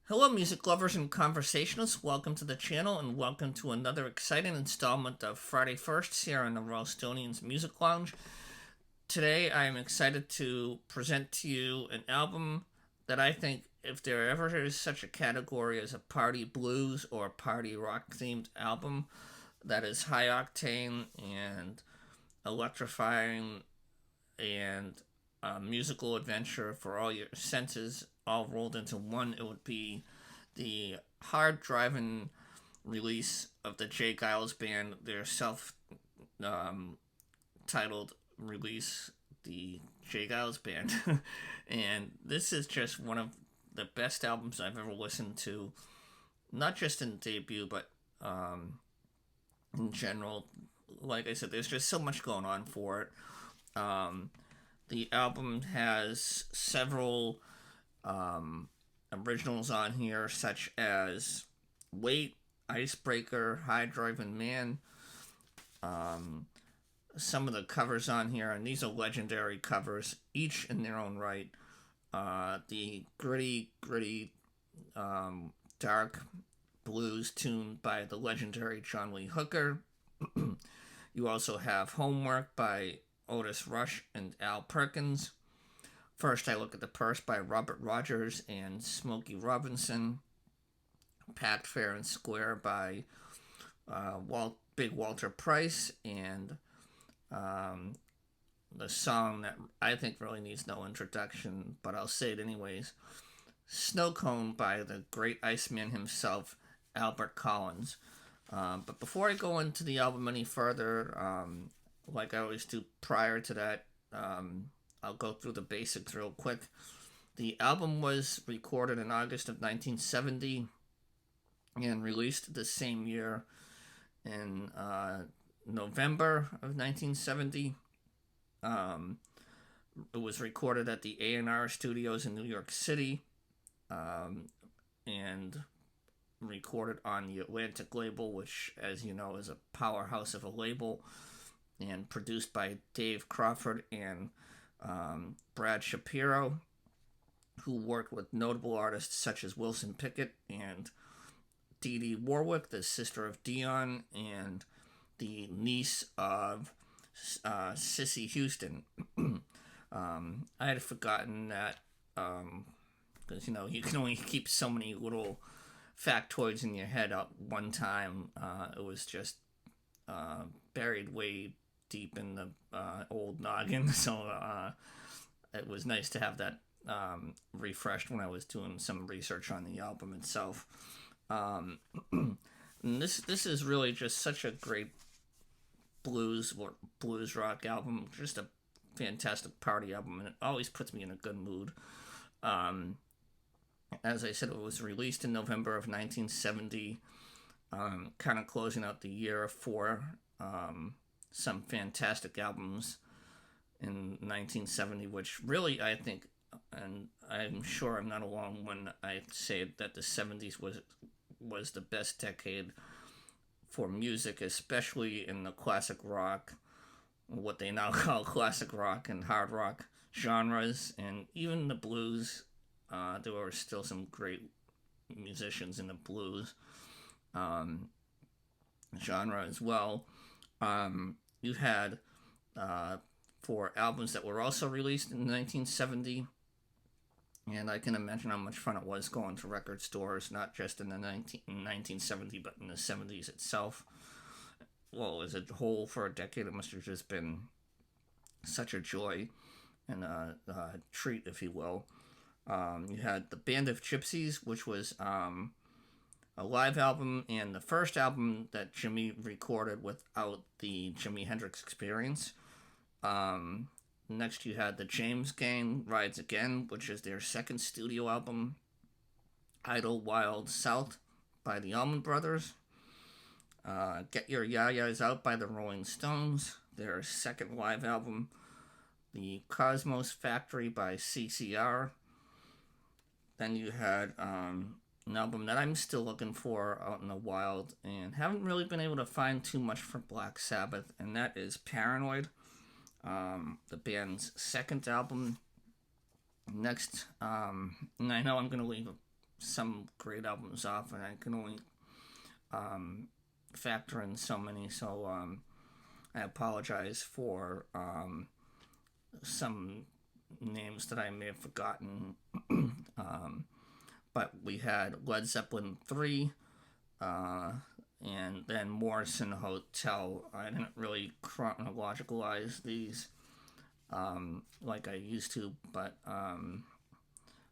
Hello, music lovers and conversationalists. Welcome to the channel and welcome to another exciting installment of Friday Firsts here on the Ralstonians Music Lounge. Today, I am excited to present to you an album that I think, if there ever is such a category as a party blues or party rock themed album that is high octane and electrifying and musical adventure for all your senses all rolled into one, it would be the hard driving release of the Geils band, their self titled release, the Geils band. And this is just one of the best albums I've ever listened to, not just in debut, but in general. Like I said, there's just so much going on for it. The album has several originals on here, such as Wait, Icebreaker, High Driving Man. Some of the covers on here, and these are legendary covers, each in their own right. The gritty, dark blues tune by the legendary John Lee Hooker. You also have Homework by Otis Rush and Al Perkins. First, I Look at the Purse by Robert Rogers and Smokey Robinson. Packed Fair and Square by Big Walter Price, and the song that I think really needs no introduction, but I'll say it anyways, Snow Cone by the great Iceman himself, Albert Collins. But before I go into the album any further, like I always do prior to that, I'll go through the basics real quick. The album was recorded in August of 1970 and released the same year in November of 1970. It was recorded at the A&R Studios in New York City and recorded on the Atlantic label, which, as you know, is a powerhouse of a label, and produced by Dave Crawford and Brad Shapiro, who worked with notable artists such as Wilson Pickett and Dee Dee Warwick, the sister of Dion, and the niece of Cissy Houston. I had forgotten that because you can only keep so many little factoids in your head at one time. It was just buried way deep in the old noggin, so it was nice to have that refreshed when I was doing some research on the album itself. This is really just such a great blues rock album, just a fantastic party album, and it always puts me in a good mood. As I said, it was released in November of 1970, kind of closing out the year for some fantastic albums in 1970, which really I think, and I'm sure I'm not alone when I say that the 70s was the best decade for music, especially in the classic rock, what they now call classic rock and hard rock genres, and even the blues. There were still some great musicians in the blues genre as well. You had for albums that were also released in 1970, and I can imagine how much fun it was going to record stores, not just in 1970, but in the 70s itself. Well, as a whole, for a decade, it must have just been such a joy and a treat, if you will. You had The Band of Gypsies, which was a live album and the first album that Jimi recorded without the Jimi Hendrix Experience. Next, you had the James Gang Rides Again, which is their second studio album. Idle Wild South by the Allman Brothers. Get Your Ya-Ya's Out by the Rolling Stones, their second live album. The Cosmos Factory by CCR. Then you had an album that I'm still looking for out in the wild and haven't really been able to find too much for Black Sabbath, and that is Paranoid, the band's second album. Next, and I know I'm going to leave some great albums off, and I can only factor in so many. So I apologize for some names that I may have forgotten. But we had Led Zeppelin 3, and then Morrison Hotel. I didn't really chronologicalize these like I used to, but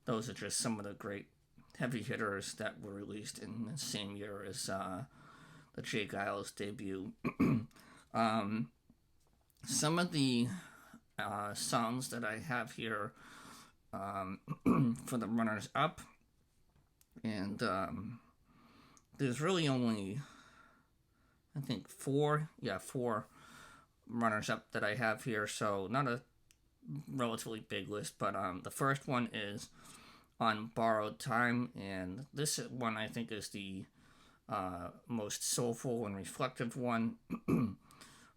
those are just some of the great heavy hitters that were released in the same year as the Geils debut. Some of the songs that I have here for the runners up, and there's really only, I think, four runners up that I have here, so not a relatively big list, but the first one is On Borrowed Time, and this one I think is the most soulful and reflective one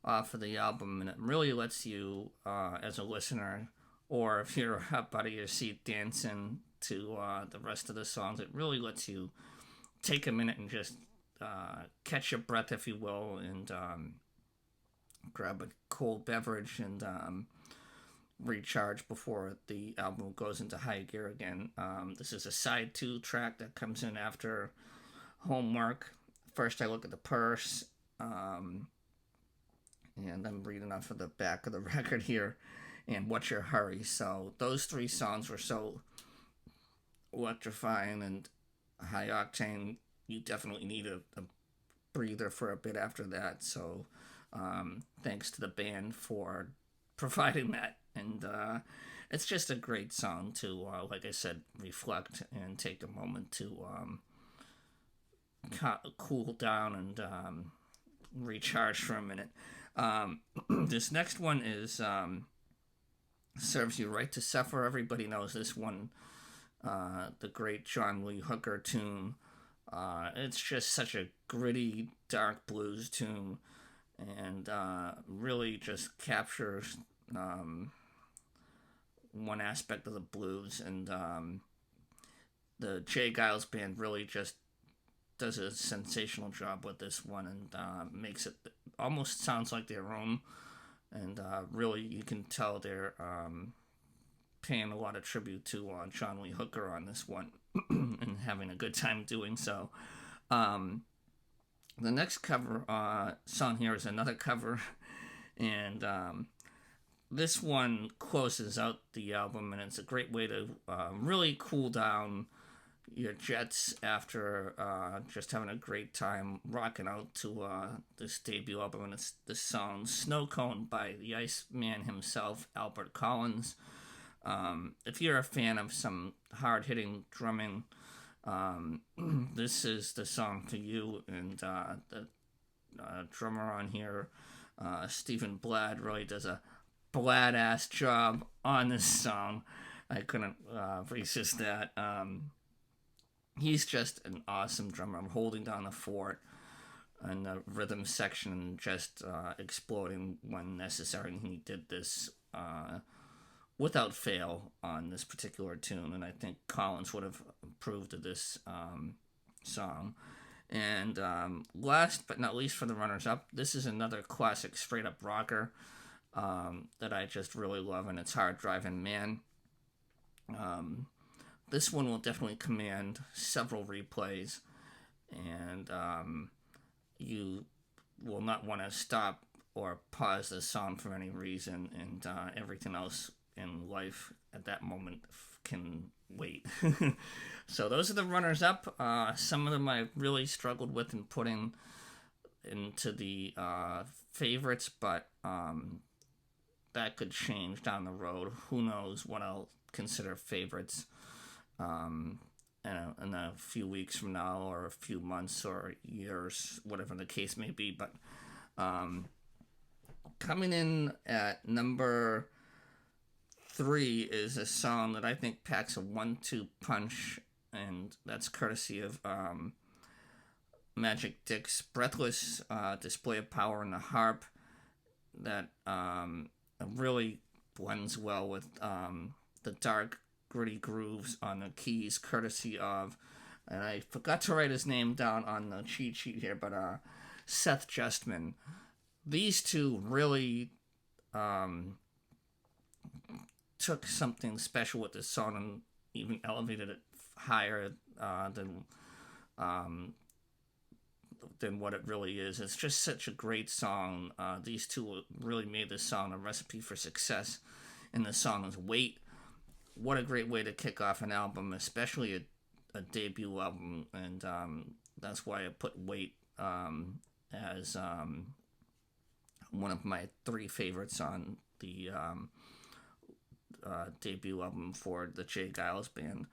off of the album, and it really lets you, as a listener, or if you're up out of your seat dancing to the rest of the songs, it really lets you take a minute and just catch your breath, if you will, and grab a cold beverage and recharge before the album goes into high gear again. This is a side 2 track that comes in after Homework. First I Look at the Purse, and I'm reading off of the back of the record here, and What's Your Hurry. So those 3 songs were so electrifying and high octane. You definitely need a breather for a bit after that. So thanks to the band for providing that. And it's just a great song to, like I said, reflect and take a moment to cool down and recharge for a minute. This next one is Serves You Right to Suffer. Everybody knows this one, the great John Lee Hooker tune. It's just such a gritty, dark blues tune, and really just captures one aspect of the blues. And the J. Geils band really just does a sensational job with this one, and makes it almost sounds like their own. And really, you can tell they're paying a lot of tribute to John Lee Hooker on this one, and having a good time doing so. The next cover song here is another cover, and this one closes out the album, and it's a great way to really cool down your jets after just having a great time rocking out to this debut album. And it's the song Snow Cone by the Iceman himself, Albert Collins. If you're a fan of some hard-hitting drumming, this is the song for you. And the drummer on here, Stephen Blad, really does a Blad-ass job on this song. I couldn't resist that. He's just an awesome drummer, holding down the fort and the rhythm section, just exploding when necessary. And he did this without fail on this particular tune, and I think Collins would have approved of this song. And last but not least for the runners-up, this is another classic straight-up rocker that I just really love, and it's Hard Driving Man. This one will definitely command several replays, and you will not want to stop or pause the song for any reason, and everything else in life at that moment can wait. So those are the runners-up. Some of them I really struggled with in putting into the favorites, but that could change down the road. Who knows what I'll consider favorites in a few weeks from now, or a few months or years, whatever the case may be. But coming in at number 3 is a song that I think packs a 1-2 punch, and that's courtesy of Magic Dick's breathless display of power on the harp that really blends well with the dark, gritty grooves on the keys, courtesy of and I forgot to write his name down on the cheat sheet here, but Seth Justman. These two really took something special with this song and even elevated it higher um, than what it really is. It's just such a great song. These two really made this song a recipe for success. And the song is Wait. What a great way to kick off an album, especially a debut album. And that's why I put Wait as one of my 3 favorites on the debut album for the Geils band.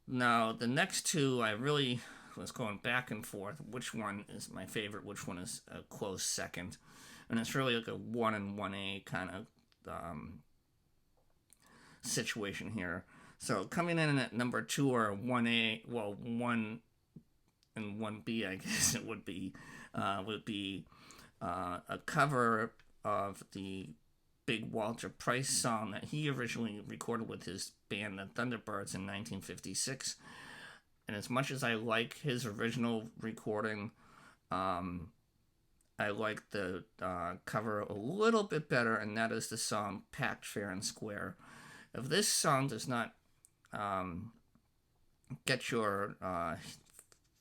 Now, the next 2, I really was going back and forth. Which one is my favorite? Which one is a close second? And it's really like a 1 and 1A kind of situation here. So coming in at number 2 or 1A, well, 1 and 1B, I guess it would be a cover of the Big Walter Price song that he originally recorded with his band, the Thunderbirds, in 1956. And as much as I like his original recording, I like the cover a little bit better, and that is the song Packed Fair and Square. If this song does not get your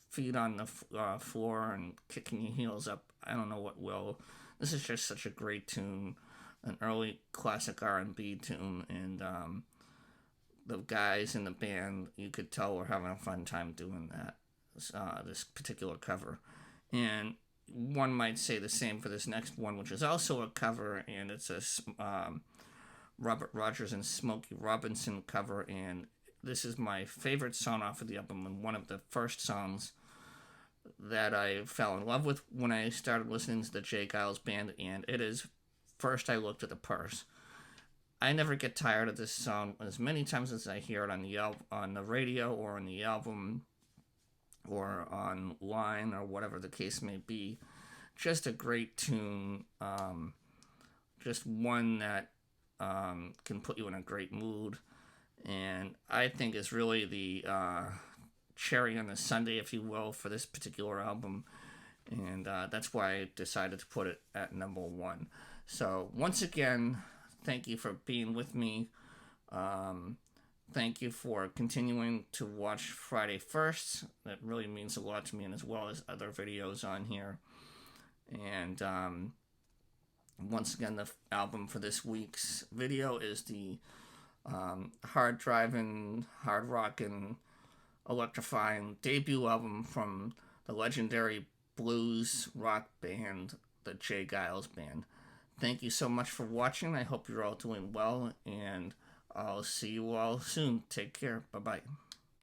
feet on the floor and kicking your heels up, I don't know what will. This is just such a great tune, an early classic R&B tune, and the guys in the band, you could tell, were having a fun time doing that, this particular cover. And one might say the same for this next one, which is also a cover, and it's a Robert Rogers and Smokey Robinson cover, and this is my favorite song off of the album, and one of the first songs that I fell in love with when I started listening to the Geils band, and it is First I Looked at the Purse. I never get tired of this song as many times as I hear it on the radio or on the album or online or whatever the case may be. Just a great tune. Just one that can put you in a great mood. And I think is really the cherry on the sundae, if you will, for this particular album. And that's why I decided to put it at number 1. So once again, thank you for being with me. Thank you for continuing to watch Friday First. That really means a lot to me, and as well as other videos on here. And once again, the album for this week's video is the hard driving, hard rocking, electrifying debut album from the legendary blues rock band, the Geils band. Thank you so much for watching. I hope you're all doing well, and I'll see you all soon. Take care. Bye-bye.